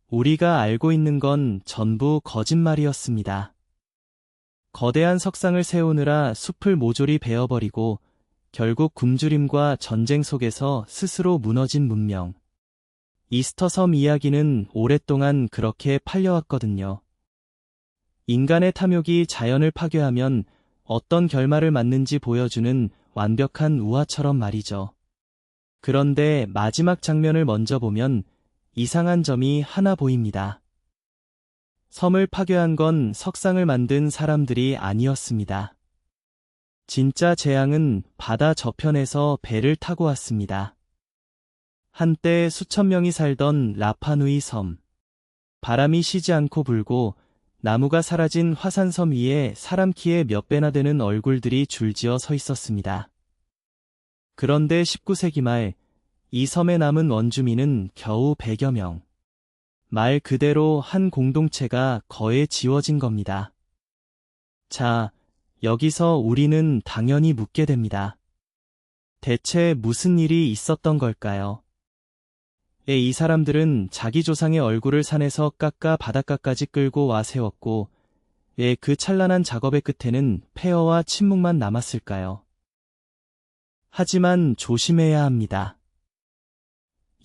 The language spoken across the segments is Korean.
우리가 알고 있는 건 전부 거짓말이었습니다. 거대한 석상을 세우느라 숲을 모조리 베어버리고 결국 굶주림과 전쟁 속에서 스스로 무너진 문명. 이스터 섬 이야기는 오랫동안 그렇게 팔려왔거든요. 인간의 탐욕이 자연을 파괴하면 어떤 결말을 맞는지 보여주는 완벽한 우화처럼 말이죠. 그런데 마지막 장면을 먼저 보면 이상한 점이 하나 보입니다. 섬을 파괴한 건 석상을 만든 사람들이 아니었습니다. 진짜 재앙은 바다 저편에서 배를 타고 왔습니다. 한때 수천 명이 살던 라파누이 섬. 바람이 쉬지 않고 불고 나무가 사라진 화산섬 위에 사람 키의 몇 배나 되는 얼굴들이 줄지어 서 있었습니다. 그런데 19세기 말 이 섬에 남은 원주민은 겨우 100여 명. 말 그대로 한 공동체가 거에 지워진 겁니다. 자, 여기서 우리는 당연히 묻게 됩니다. 대체 무슨 일이 있었던 걸까요? 이 사람들은 자기 조상의 얼굴을 산에서 깎아 바닷가까지 끌고 와 세웠고, 그 찬란한 작업의 끝에는 폐허와 침묵만 남았을까요? 하지만 조심해야 합니다.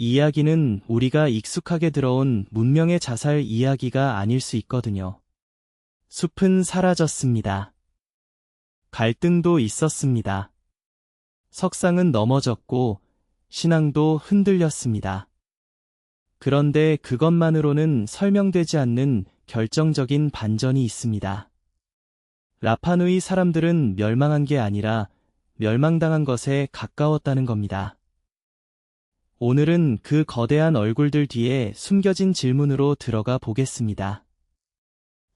이 이야기는 우리가 익숙하게 들어온 문명의 자살 이야기가 아닐 수 있거든요. 숲은 사라졌습니다. 갈등도 있었습니다. 석상은 넘어졌고 신앙도 흔들렸습니다. 그런데 그것만으로는 설명되지 않는 결정적인 반전이 있습니다. 라파누이 사람들은 멸망한 게 아니라 멸망당한 것에 가까웠다는 겁니다. 오늘은 그 거대한 얼굴들 뒤에 숨겨진 질문으로 들어가 보겠습니다.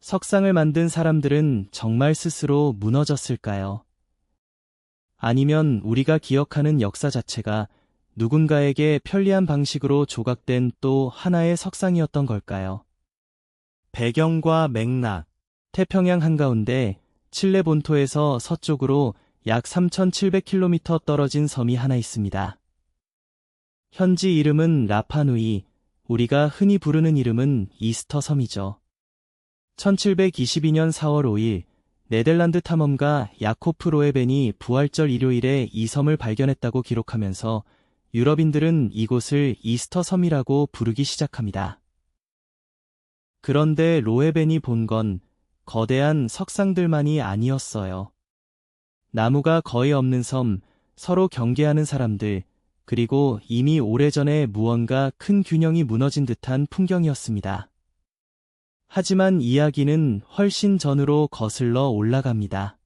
석상을 만든 사람들은 정말 스스로 무너졌을까요? 아니면 우리가 기억하는 역사 자체가 누군가에게 편리한 방식으로 조각된 또 하나의 석상이었던 걸까요? 배경과 맥락. 태평양 한가운데 칠레 본토에서 서쪽으로 약 3,700km 떨어진 섬이 하나 있습니다. 현지 이름은 라파누이, 우리가 흔히 부르는 이름은 이스터 섬이죠. 1722년 4월 5일, 네덜란드 탐험가 야코프 로에벤이 부활절 일요일에 이 섬을 발견했다고 기록하면서 유럽인들은 이곳을 이스터 섬이라고 부르기 시작합니다. 그런데 로에벤이 본 건 거대한 석상들만이 아니었어요. 나무가 거의 없는 섬, 서로 경계하는 사람들, 그리고 이미 오래전에 무언가 큰 균형이 무너진 듯한 풍경이었습니다. 하지만 이야기는 훨씬 전으로 거슬러 올라갑니다.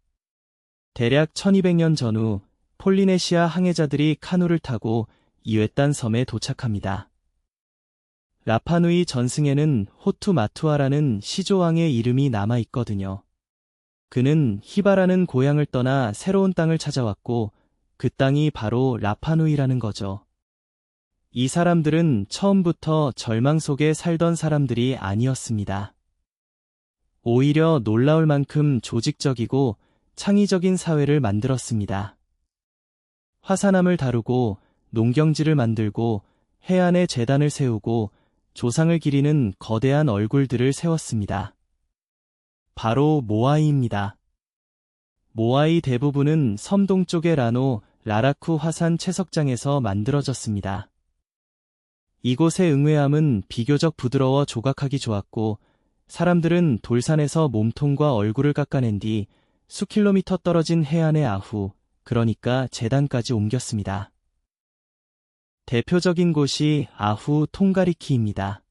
대략 1200년 전후 폴리네시아 항해자들이 카누를 타고 이외딴 섬에 도착합니다. 라파누이 전승에는 호투마투아라는 시조왕의 이름이 남아있거든요. 그는 히바라는 고향을 떠나 새로운 땅을 찾아왔고 그 땅이 바로 라파누이라는 거죠. 이 사람들은 처음부터 절망 속에 살던 사람들이 아니었습니다. 오히려 놀라울 만큼 조직적이고 창의적인 사회를 만들었습니다. 화산암을 다루고 농경지를 만들고 해안에 제단을 세우고 조상을 기리는 거대한 얼굴들을 세웠습니다. 바로 모아이입니다. 모아이 대부분은 섬 동쪽의 라노, 라라쿠 화산 채석장에서 만들어졌습니다. 이곳의 응외암은 비교적 부드러워 조각하기 좋았고 사람들은 돌산에서 몸통과 얼굴을 깎아낸 뒤 수킬로미터 떨어진 해안의 아후, 그러니까 제단까지 옮겼습니다. 대표적인 곳이 아후 통가리키입니다.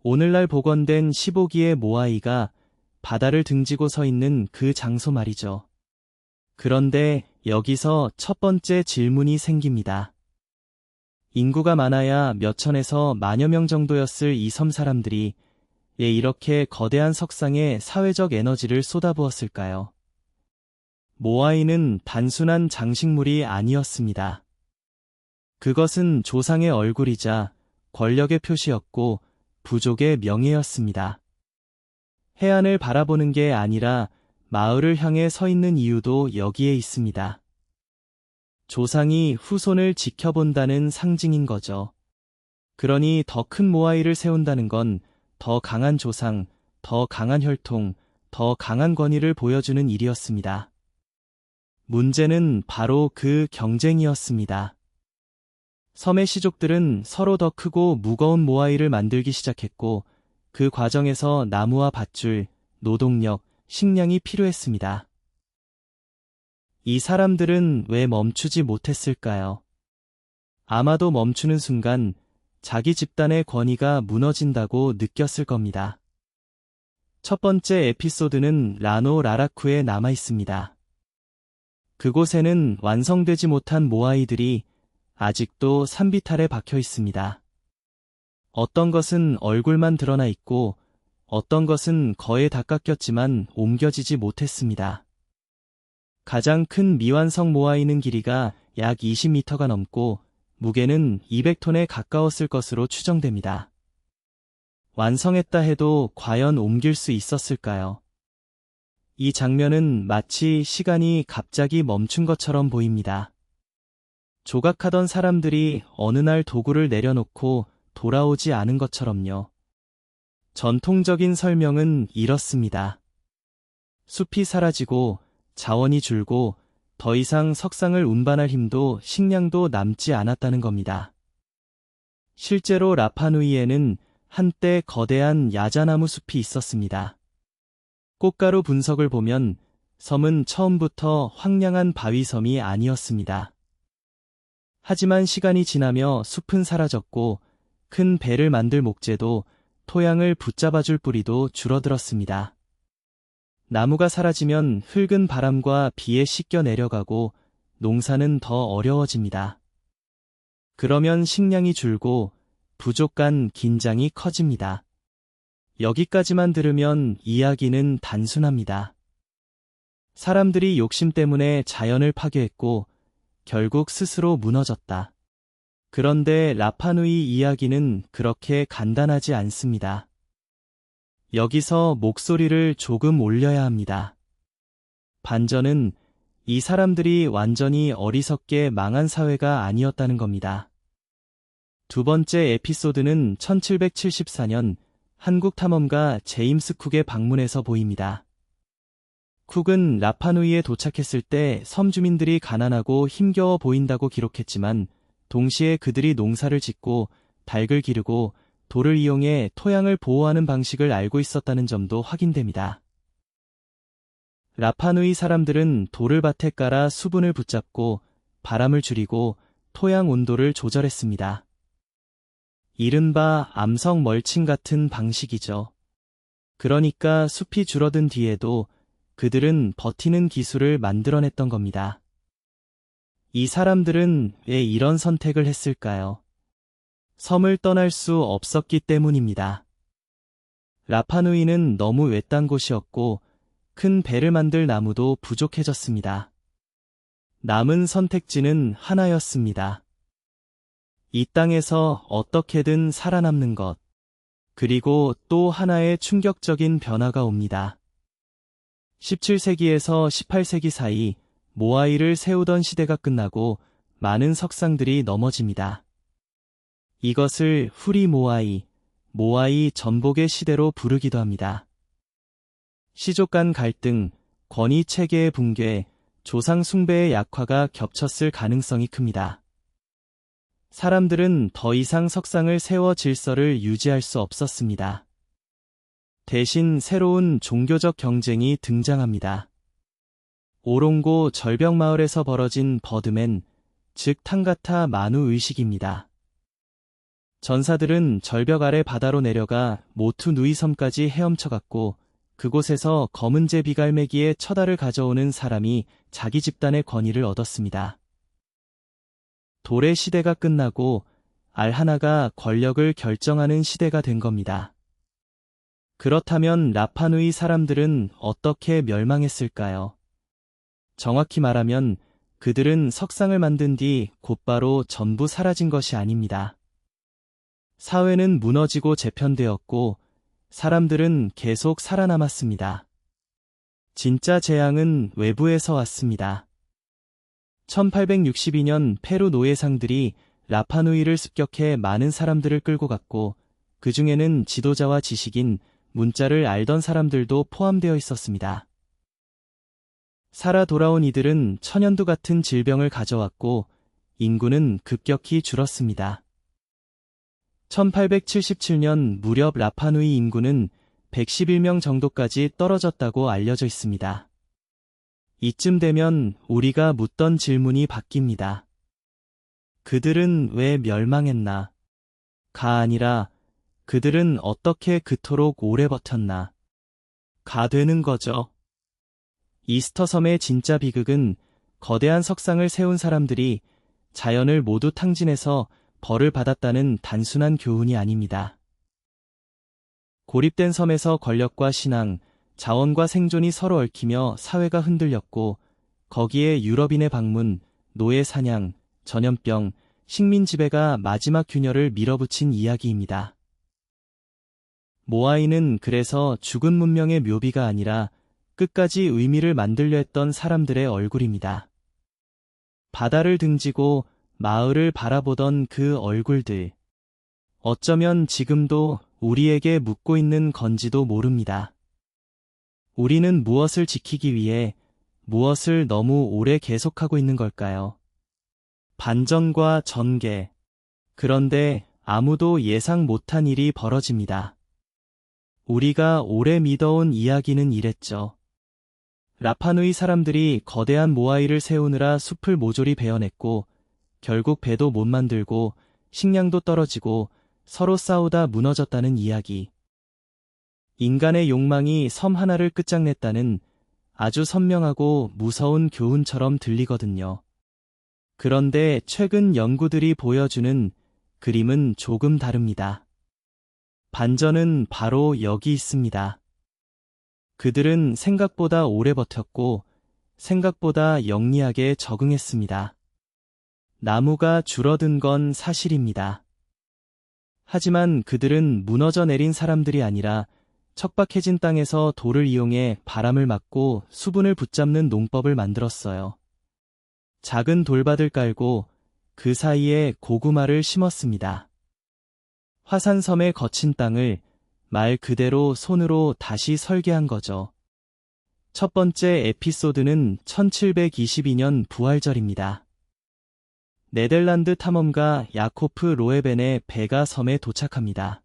오늘날 복원된 15기의 모아이가 바다를 등지고 서 있는 그 장소 말이죠. 그런데 여기서 첫 번째 질문이 생깁니다. 인구가 많아야 몇천에서 만여 명 정도였을 이 섬 사람들이 이렇게 거대한 석상에 사회적 에너지를 쏟아부었을까요? 모아이는 단순한 장식물이 아니었습니다. 그것은 조상의 얼굴이자 권력의 표시였고 부족의 명예였습니다. 해안을 바라보는 게 아니라 마을을 향해 서 있는 이유도 여기에 있습니다. 조상이 후손을 지켜본다는 상징인 거죠. 그러니 더 큰 모아이를 세운다는 건 더 강한 조상, 더 강한 혈통, 더 강한 권위를 보여주는 일이었습니다. 문제는 바로 그 경쟁이었습니다. 섬의 시족들은 서로 더 크고 무거운 모아이를 만들기 시작했고, 그 과정에서 나무와 밧줄, 노동력, 식량이 필요했습니다. 이 사람들은 왜 멈추지 못했을까요? 아마도 멈추는 순간 자기 집단의 권위가 무너진다고 느꼈을 겁니다. 첫 번째 에피소드는 라노 라라쿠에 남아 있습니다. 그곳에는 완성되지 못한 모아이들이 아직도 산비탈에 박혀 있습니다. 어떤 것은 얼굴만 드러나 있고 어떤 것은 거의 다 깎였지만 옮겨지지 못했습니다. 가장 큰 미완성 모아이는 길이가 약 20m가 넘고 무게는 200톤에 가까웠을 것으로 추정됩니다. 완성했다 해도 과연 옮길 수 있었을까요? 이 장면은 마치 시간이 갑자기 멈춘 것처럼 보입니다. 조각하던 사람들이 어느 날 도구를 내려놓고 돌아오지 않은 것처럼요. 전통적인 설명은 이렇습니다. 숲이 사라지고 자원이 줄고 더 이상 석상을 운반할 힘도 식량도 남지 않았다는 겁니다. 실제로 라파누이에는 한때 거대한 야자나무 숲이 있었습니다. 꽃가루 분석을 보면 섬은 처음부터 황량한 바위섬이 아니었습니다. 하지만 시간이 지나며 숲은 사라졌고 큰 배를 만들 목재도 토양을 붙잡아줄 뿌리도 줄어들었습니다. 나무가 사라지면 흙은 바람과 비에 씻겨 내려가고 농사는 더 어려워집니다. 그러면 식량이 줄고 부족 간 긴장이 커집니다. 여기까지만 들으면 이야기는 단순합니다. 사람들이 욕심 때문에 자연을 파괴했고 결국 스스로 무너졌다. 그런데 라파누이 이야기는 그렇게 간단하지 않습니다. 여기서 목소리를 조금 올려야 합니다. 반전은 이 사람들이 완전히 어리석게 망한 사회가 아니었다는 겁니다. 두 번째 에피소드는 1774년 한국 탐험가 제임스 쿡의 방문에서 보입니다. 쿡은 라파누이에 도착했을 때 섬 주민들이 가난하고 힘겨워 보인다고 기록했지만 동시에 그들이 농사를 짓고 닭을 기르고 돌을 이용해 토양을 보호하는 방식을 알고 있었다는 점도 확인됩니다. 라파누이 사람들은 돌을 밭에 깔아 수분을 붙잡고 바람을 줄이고 토양 온도를 조절했습니다. 이른바 암석 멀칭 같은 방식이죠. 그러니까 숲이 줄어든 뒤에도 그들은 버티는 기술을 만들어냈던 겁니다. 이 사람들은 왜 이런 선택을 했을까요? 섬을 떠날 수 없었기 때문입니다. 라파누이는 너무 외딴 곳이었고 큰 배를 만들 나무도 부족해졌습니다. 남은 선택지는 하나였습니다. 이 땅에서 어떻게든 살아남는 것. 그리고 또 하나의 충격적인 변화가 옵니다. 17세기에서 18세기 사이 모아이를 세우던 시대가 끝나고 많은 석상들이 넘어집니다. 이것을 후리 모아이, 모아이 전복의 시대로 부르기도 합니다. 시족 간 갈등, 권위 체계의 붕괴, 조상 숭배의 약화가 겹쳤을 가능성이 큽니다. 사람들은 더 이상 석상을 세워 질서를 유지할 수 없었습니다. 대신 새로운 종교적 경쟁이 등장합니다. 오롱고 절벽마을에서 벌어진 버드맨, 즉 탕가타 마누 의식입니다. 전사들은 절벽 아래 바다로 내려가 모투 누이 섬까지 헤엄쳐갔고 그곳에서 검은제 비갈매기의 처다를 가져오는 사람이 자기 집단의 권위를 얻었습니다. 돌의 시대가 끝나고 알 하나가 권력을 결정하는 시대가 된 겁니다. 그렇다면 라파누이 사람들은 어떻게 멸망했을까요? 정확히 말하면 그들은 석상을 만든 뒤 곧바로 전부 사라진 것이 아닙니다. 사회는 무너지고 재편되었고 사람들은 계속 살아남았습니다. 진짜 재앙은 외부에서 왔습니다. 1862년 페루 노예상들이 라파누이를 습격해 많은 사람들을 끌고 갔고, 그 중에는 지도자와 지식인, 문자를 알던 사람들도 포함되어 있었습니다. 살아 돌아온 이들은 천연두 같은 질병을 가져왔고, 인구는 급격히 줄었습니다. 1877년 무렵 라파누이 인구는 111명 정도까지 떨어졌다고 알려져 있습니다. 이쯤 되면 우리가 묻던 질문이 바뀝니다. 그들은 왜 멸망했나? 가 아니라 그들은 어떻게 그토록 오래 버텼나? 가 되는 거죠. 이스터 섬의 진짜 비극은 거대한 석상을 세운 사람들이 자연을 모두 탕진해서 벌을 받았다는 단순한 교훈이 아닙니다. 고립된 섬에서 권력과 신앙, 자원과 생존이 서로 얽히며 사회가 흔들렸고, 거기에 유럽인의 방문, 노예 사냥, 전염병, 식민 지배가 마지막 균열을 밀어붙인 이야기입니다. 모아이는 그래서 죽은 문명의 묘비가 아니라 끝까지 의미를 만들려 했던 사람들의 얼굴입니다. 바다를 등지고 마을을 바라보던 그 얼굴들. 어쩌면 지금도 우리에게 묻고 있는 건지도 모릅니다. 우리는 무엇을 지키기 위해 무엇을 너무 오래 계속하고 있는 걸까요? 반전과 전개. 그런데 아무도 예상 못한 일이 벌어집니다. 우리가 오래 믿어온 이야기는 이랬죠. 라파누이 사람들이 거대한 모아이를 세우느라 숲을 모조리 베어냈고, 결국 배도 못 만들고 식량도 떨어지고 서로 싸우다 무너졌다는 이야기. 인간의 욕망이 섬 하나를 끝장냈다는 아주 선명하고 무서운 교훈처럼 들리거든요. 그런데 최근 연구들이 보여주는 그림은 조금 다릅니다. 반전은 바로 여기 있습니다. 그들은 생각보다 오래 버텼고 생각보다 영리하게 적응했습니다. 나무가 줄어든 건 사실입니다. 하지만 그들은 무너져 내린 사람들이 아니라 척박해진 땅에서 돌을 이용해 바람을 막고 수분을 붙잡는 농법을 만들었어요. 작은 돌밭을 깔고 그 사이에 고구마를 심었습니다. 화산섬의 거친 땅을 말 그대로 손으로 다시 설계한 거죠. 첫 번째 에피소드는 1722년 부활절입니다. 네덜란드 탐험가 야코프 로에벤의 배가 섬에 도착합니다.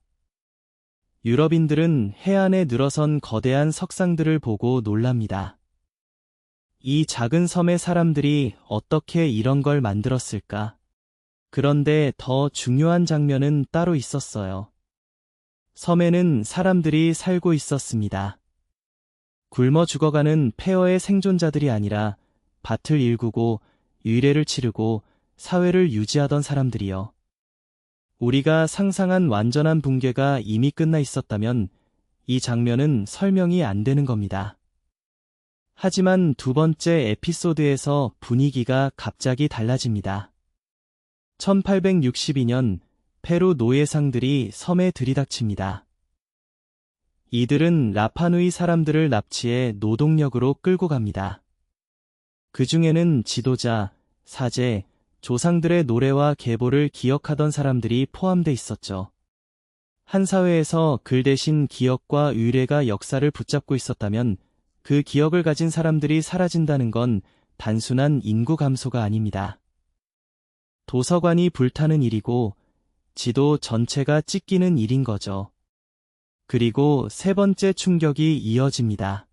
유럽인들은 해안에 늘어선 거대한 석상들을 보고 놀랍니다. 이 작은 섬의 사람들이 어떻게 이런 걸 만들었을까? 그런데 더 중요한 장면은 따로 있었어요. 섬에는 사람들이 살고 있었습니다. 굶어 죽어가는 폐허의 생존자들이 아니라 밭을 일구고 유래를 치르고 사회를 유지하던 사람들이요. 우리가 상상한 완전한 붕괴가 이미 끝나 있었다면 이 장면은 설명이 안 되는 겁니다. 하지만 두 번째 에피소드에서 분위기가 갑자기 달라집니다. 1862년 페루 노예상들이 섬에 들이닥칩니다. 이들은 라파누이 사람들을 납치해 노동력으로 끌고 갑니다. 그 중에는 지도자, 사제, 조상들의 노래와 계보를 기억하던 사람들이 포함돼 있었죠. 한 사회에서 글 대신 기억과 의례가 역사를 붙잡고 있었다면 그 기억을 가진 사람들이 사라진다는 건 단순한 인구 감소가 아닙니다. 도서관이 불타는 일이고 지도 전체가 찢기는 일인 거죠. 그리고 세 번째 충격이 이어집니다.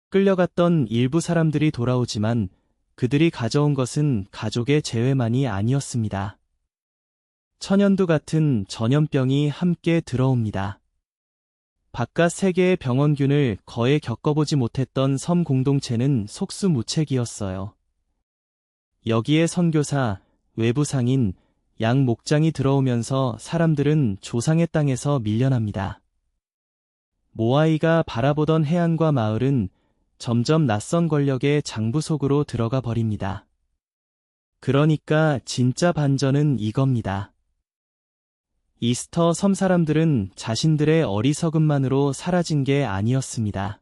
끌려갔던 일부 사람들이 돌아오지만 그들이 가져온 것은 가족의 재회만이 아니었습니다. 천연두 같은 전염병이 함께 들어옵니다. 바깥 세계의 병원균을 거의 겪어보지 못했던 섬 공동체는 속수무책이었어요. 여기에 선교사, 외부 상인, 양 목장이 들어오면서 사람들은 조상의 땅에서 밀려납니다. 모아이가 바라보던 해안과 마을은 점점 낯선 권력의 장부 속으로 들어가 버립니다. 그러니까 진짜 반전은 이겁니다. 이스터 섬 사람들은 자신들의 어리석음만으로 사라진 게 아니었습니다.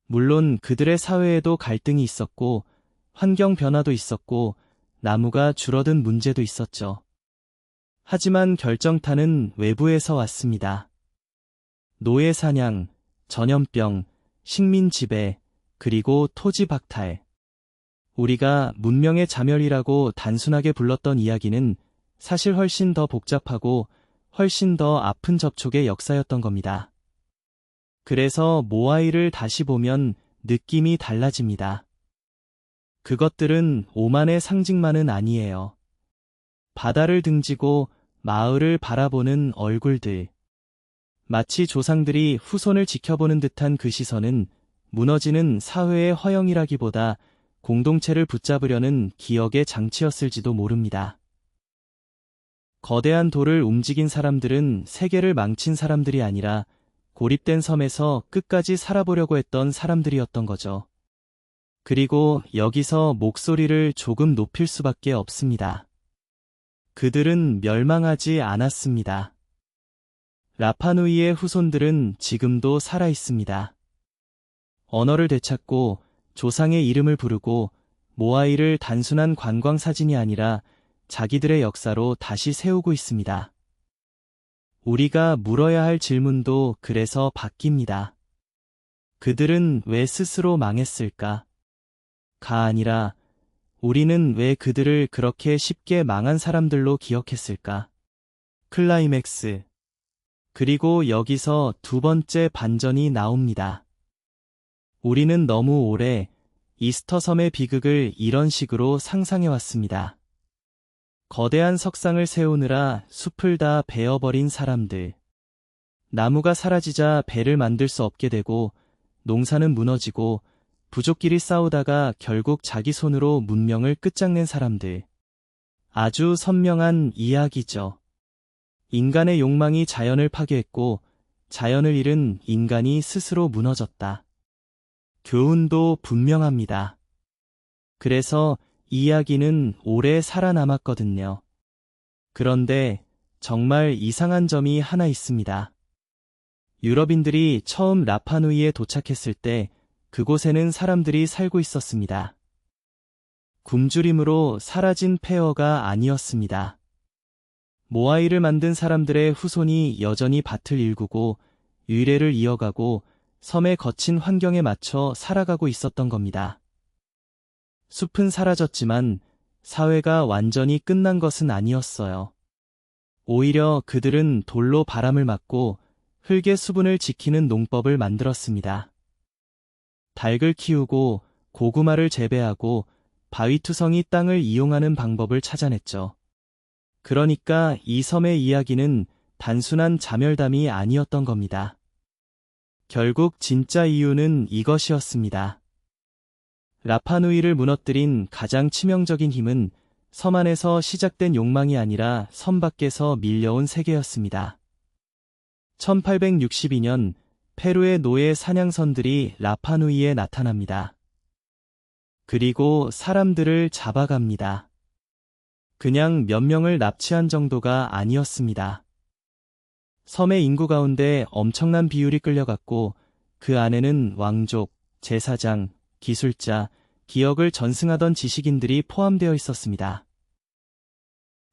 물론 그들의 사회에도 갈등이 있었고 환경 변화도 있었고 나무가 줄어든 문제도 있었죠. 하지만 결정타는 외부에서 왔습니다. 노예 사냥, 전염병, 식민 지배, 그리고 토지 박탈. 우리가 문명의 자멸이라고 단순하게 불렀던 이야기는 사실 훨씬 더 복잡하고 훨씬 더 아픈 접촉의 역사였던 겁니다. 그래서 모아이를 다시 보면 느낌이 달라집니다. 그것들은 오만의 상징만은 아니에요. 바다를 등지고 마을을 바라보는 얼굴들. 마치 조상들이 후손을 지켜보는 듯한 그 시선은 무너지는 사회의 허영이라기보다 공동체를 붙잡으려는 기억의 장치였을지도 모릅니다. 거대한 돌을 움직인 사람들은 세계를 망친 사람들이 아니라 고립된 섬에서 끝까지 살아보려고 했던 사람들이었던 거죠. 그리고 여기서 목소리를 조금 높일 수밖에 없습니다. 그들은 멸망하지 않았습니다. 라파누이의 후손들은 지금도 살아 있습니다. 언어를 되찾고 조상의 이름을 부르고 모아이를 단순한 관광 사진이 아니라 자기들의 역사로 다시 세우고 있습니다. 우리가 물어야 할 질문도 그래서 바뀝니다. 그들은 왜 스스로 망했을까? 가 아니라 우리는 왜 그들을 그렇게 쉽게 망한 사람들로 기억했을까? 클라이맥스. 그리고 여기서 두 번째 반전이 나옵니다. 우리는 너무 오래 이스터 섬의 비극을 이런 식으로 상상해왔습니다. 거대한 석상을 세우느라 숲을 다 베어버린 사람들. 나무가 사라지자 배를 만들 수 없게 되고 농사는 무너지고 부족끼리 싸우다가 결국 자기 손으로 문명을 끝장낸 사람들. 아주 선명한 이야기죠. 인간의 욕망이 자연을 파괴했고 자연을 잃은 인간이 스스로 무너졌다. 교훈도 분명합니다. 그래서 이야기는 오래 살아남았거든요. 그런데 정말 이상한 점이 하나 있습니다. 유럽인들이 처음 라파누이에 도착했을 때 그곳에는 사람들이 살고 있었습니다. 굶주림으로 사라진 폐허가 아니었습니다. 모아이를 만든 사람들의 후손이 여전히 밭을 일구고 유래를 이어가고 섬의 거친 환경에 맞춰 살아가고 있었던 겁니다. 숲은 사라졌지만 사회가 완전히 끝난 것은 아니었어요. 오히려 그들은 돌로 바람을 막고 흙의 수분을 지키는 농법을 만들었습니다. 닭을 키우고 고구마를 재배하고 바위투성이 땅을 이용하는 방법을 찾아냈죠. 그러니까 이 섬의 이야기는 단순한 자멸담이 아니었던 겁니다. 결국 진짜 이유는 이것이었습니다. 라파누이를 무너뜨린 가장 치명적인 힘은 섬 안에서 시작된 욕망이 아니라 섬 밖에서 밀려온 세계였습니다. 1862년 페루의 노예 사냥선들이 라파누이에 나타납니다. 그리고 사람들을 잡아갑니다. 그냥 몇 명을 납치한 정도가 아니었습니다. 섬의 인구 가운데 엄청난 비율이 끌려갔고 그 안에는 왕족, 제사장, 기술자, 기억을 전승하던 지식인들이 포함되어 있었습니다.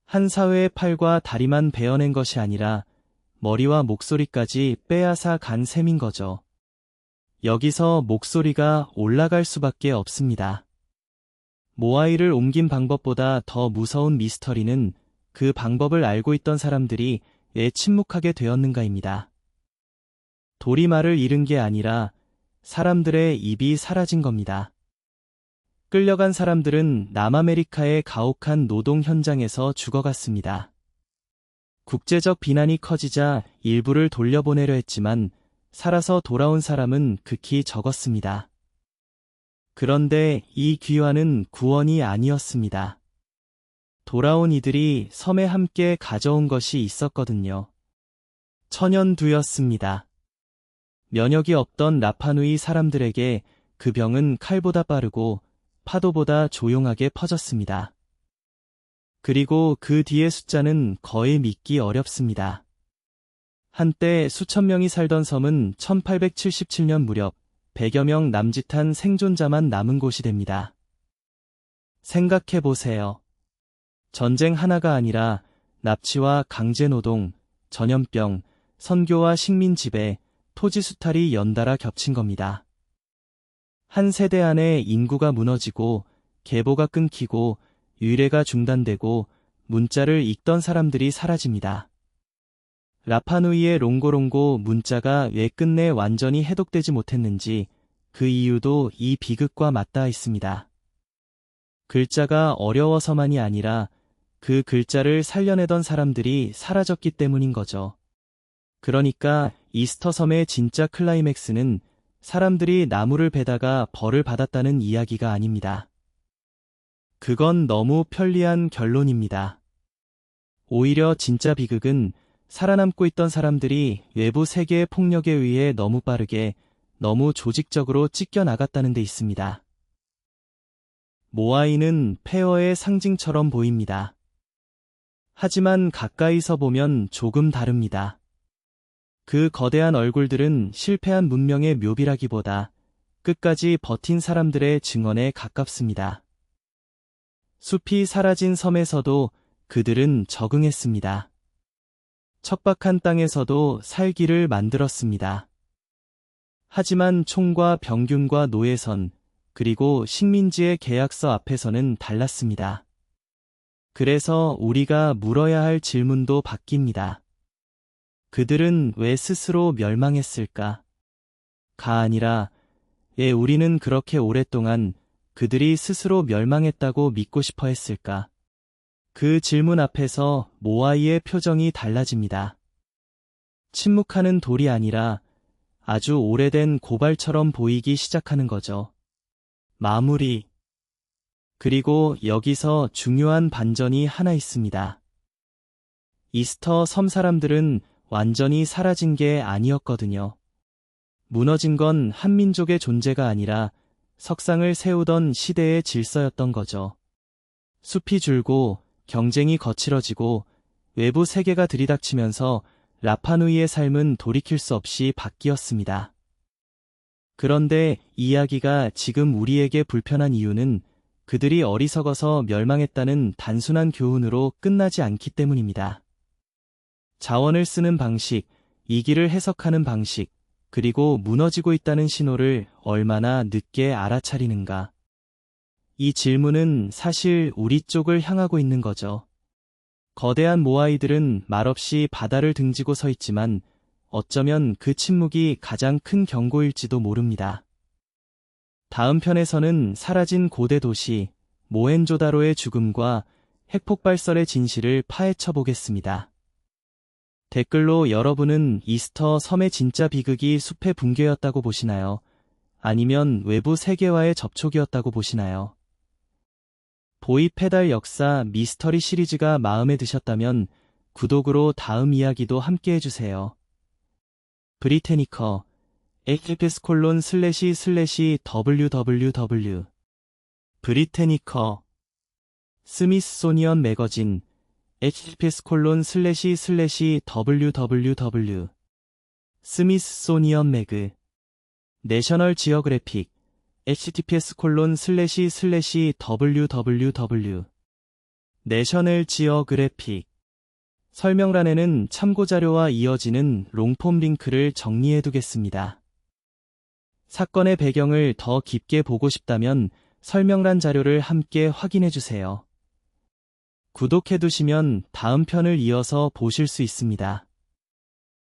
한 사회의 팔과 다리만 베어낸 것이 아니라 머리와 목소리까지 빼앗아 간 셈인 거죠. 여기서 목소리가 올라갈 수밖에 없습니다. 모아이를 옮긴 방법보다 더 무서운 미스터리는 그 방법을 알고 있던 사람들이 왜 침묵하게 되었는가입니다. 돌이 말을 잃은 게 아니라 사람들의 입이 사라진 겁니다. 끌려간 사람들은 남아메리카의 가혹한 노동 현장에서 죽어갔습니다. 국제적 비난이 커지자 일부를 돌려보내려 했지만 살아서 돌아온 사람은 극히 적었습니다. 그런데 이 귀환은 구원이 아니었습니다. 돌아온 이들이 섬에 함께 가져온 것이 있었거든요. 천연두였습니다. 면역이 없던 라파누이 사람들에게 그 병은 칼보다 빠르고 파도보다 조용하게 퍼졌습니다. 그리고 그 뒤의 숫자는 거의 믿기 어렵습니다. 한때 수천 명이 살던 섬은 1877년 무렵 100여 명 남짓한 생존자만 남은 곳이 됩니다. 생각해보세요. 전쟁 하나가 아니라 납치와 강제노동, 전염병, 선교와 식민 지배, 토지 수탈이 연달아 겹친 겁니다. 한 세대 안에 인구가 무너지고 계보가 끊기고 유래가 중단되고 문자를 읽던 사람들이 사라집니다. 라파누이의 롱고롱고 문자가 왜 끝내 완전히 해독되지 못했는지 그 이유도 이 비극과 맞닿아 있습니다. 글자가 어려워서만이 아니라 그 글자를 살려내던 사람들이 사라졌기 때문인 거죠. 그러니까 이스터 섬의 진짜 클라이맥스는 사람들이 나무를 베다가 벌을 받았다는 이야기가 아닙니다. 그건 너무 편리한 결론입니다. 오히려 진짜 비극은 살아남고 있던 사람들이 외부 세계의 폭력에 의해 너무 빠르게, 너무 조직적으로 찢겨나갔다는 데 있습니다. 모아이는 폐허의 상징처럼 보입니다. 하지만 가까이서 보면 조금 다릅니다. 그 거대한 얼굴들은 실패한 문명의 묘비라기보다 끝까지 버틴 사람들의 증언에 가깝습니다. 숲이 사라진 섬에서도 그들은 적응했습니다. 척박한 땅에서도 살기를 만들었습니다. 하지만 총과 병균과 노예선, 그리고 식민지의 계약서 앞에서는 달랐습니다. 그래서 우리가 물어야 할 질문도 바뀝니다. 그들은 왜 스스로 멸망했을까? 가 아니라 왜 우리는 그렇게 오랫동안 그들이 스스로 멸망했다고 믿고 싶어 했을까? 그 질문 앞에서 모아이의 표정이 달라집니다. 침묵하는 돌이 아니라 아주 오래된 고발처럼 보이기 시작하는 거죠. 마무리. 그리고 여기서 중요한 반전이 하나 있습니다. 이스터 섬 사람들은 완전히 사라진 게 아니었거든요. 무너진 건 한민족의 존재가 아니라 석상을 세우던 시대의 질서였던 거죠. 숲이 줄고 경쟁이 거칠어지고 외부 세계가 들이닥치면서 라파누이의 삶은 돌이킬 수 없이 바뀌었습니다. 그런데 이야기가 지금 우리에게 불편한 이유는 그들이 어리석어서 멸망했다는 단순한 교훈으로 끝나지 않기 때문입니다. 자원을 쓰는 방식, 이기를 해석하는 방식, 그리고 무너지고 있다는 신호를 얼마나 늦게 알아차리는가. 이 질문은 사실 우리 쪽을 향하고 있는 거죠. 거대한 모아이들은 말없이 바다를 등지고 서 있지만 어쩌면 그 침묵이 가장 큰 경고일지도 모릅니다. 다음 편에서는 사라진 고대 도시, 모헨조다로의 죽음과 핵폭발설의 진실을 파헤쳐 보겠습니다. 댓글로 여러분은 이스터 섬의 진짜 비극이 숲의 붕괴였다고 보시나요? 아니면 외부 세계와의 접촉이었다고 보시나요? 보이 페달 역사 미스터리 시리즈가 마음에 드셨다면 구독으로 다음 이야기도 함께 해주세요. 브리테니커 https://www 브리테니커 스미소니언 매거진 https://www 스미소니언 매그 내셔널 지어그래픽 https://www 내셔널 지어그래픽 설명란에는 참고자료와 이어지는 롱폼 링크를 정리해두겠습니다. 사건의 배경을 더 깊게 보고 싶다면 설명란 자료를 함께 확인해주세요. 구독해두시면 다음 편을 이어서 보실 수 있습니다.